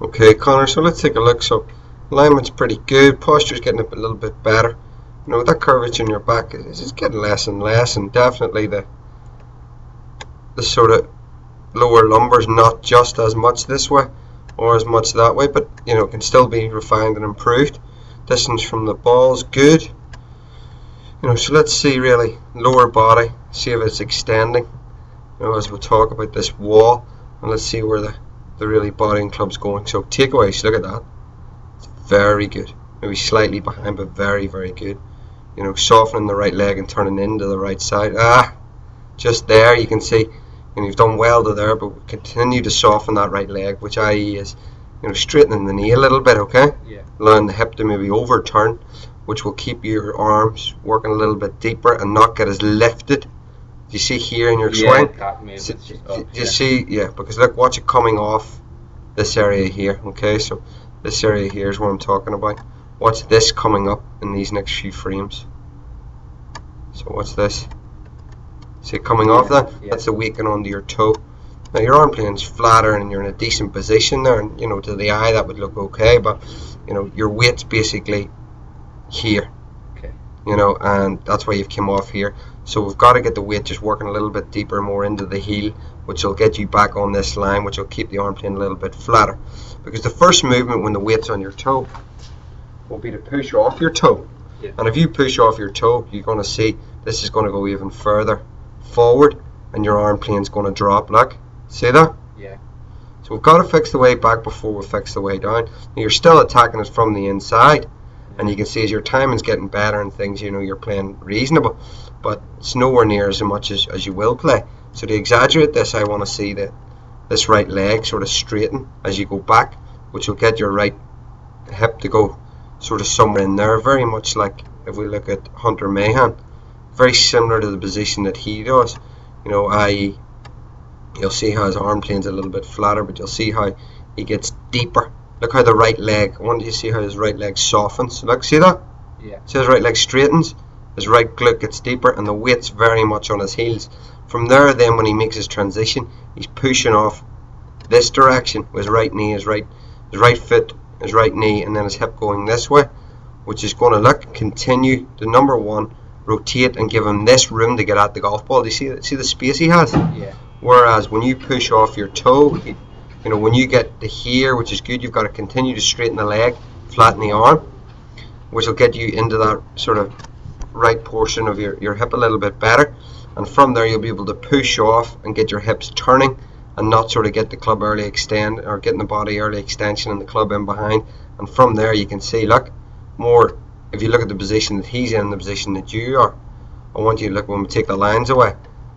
Okay, Connor, so let's take a look. So alignment's pretty good, posture's getting a little bit better. You know, that curvature in your back is getting less and less, and definitely the sort of lower lumbar's not just as much this way or as much that way, but you know, can still be refined and improved. Distance from the ball's good. You know, so let's see really lower body, see if it's extending. You know, as we'll talk about this wall, and let's see where the really body and club's going. So takeaways, look at that. It's very good. Maybe slightly behind, but very, very good. You know, softening the right leg and turning into the right side. Just there, you can see, and you've done well to there, but continue to soften that right leg, which i.e. is, you know, straightening the knee a little bit, okay? Yeah. Allowing the hip to maybe overturn, which will keep your arms working a little bit deeper and not get as lifted. You see here in your swing? See, because look, watch it coming off this area here, okay? So this area here is what I'm talking about. Watch this coming up in these next few frames. So what's this? See it coming off that? Yeah. That's the weakening onto your toe. Now your arm plane's flatter and you're in a decent position there, and you know, to the eye that would look okay, but you know, your weight's basically here. Okay. You know, and that's why you've come off here. So we've got to get the weight just working a little bit deeper, more into the heel, which will get you back on this line, which will keep the arm plane a little bit flatter. Because the first movement when the weight's on your toe will be to push off your toe. Yeah. And if you push off your toe, you're going to see this is going to go even further forward, and your arm plane's going to drop. Look, see that? Yeah. So we've got to fix the way back before we fix the way down. Now you're still attacking it from the inside, and you can see as your timing's getting better and things, you know, you're playing reasonable, but it's nowhere near as much as you will play. So to exaggerate this, I want to see this right leg sort of straighten as you go back, which will get your right hip to go sort of somewhere in there, very much like if we look at Hunter Mahan, very similar to the position that he does. You know, i.e. you'll see how his arm plane's a little bit flatter, but you'll see how he gets deeper. Look how the right leg, I want you to see how his right leg softens. Look, see that? Yeah. See his right leg straightens, his right glute gets deeper, and the weight's very much on his heels. From there then, when he makes his transition, he's pushing off this direction with his right knee, his right foot, his right knee, and then his hip going this way, which is going to continue to number one, rotate and give him this room to get at the golf ball. Do you see the space he has? Yeah. Whereas when you push off your toe, you know, when you get to here, which is good, you've got to continue to straighten the leg, flatten the arm, which will get you into that sort of right portion of your hip a little bit better. And from there, you'll be able to push off and get your hips turning and not sort of get the club early extend, or getting the body early extension and the club in behind. And from there, you can see, look, more, if you look at the position that he's in, the position that you are, I want you to look, when we take the lines away,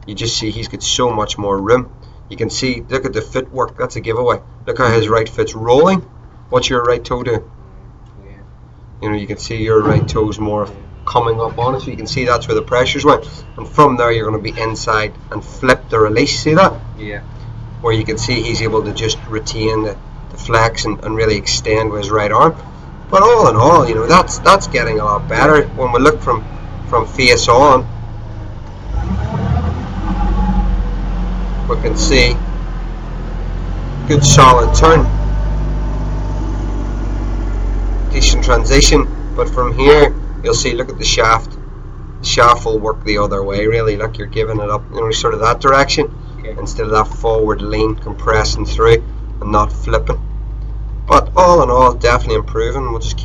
you just see he's got so much more room. You can see, look at the footwork, that's a giveaway. Look how his right foot's rolling. What's your right toe doing? Yeah. You know, you can see your right toe's more coming up on it, so you can see that's where the pressures went. And from there, you're going to be inside and flip the release, see that? Yeah. Where you can see he's able to just retain the flex and really extend with his right arm. But all in all, you know, that's getting a lot better. When we look from face on, we can see good solid turn, decent transition, but from here you'll see, look at the shaft will work the other way really. Look, you're giving it up, you know, sort of that direction, okay, instead of that forward lean compressing through and not flipping. But all in all, definitely improving. We'll just keep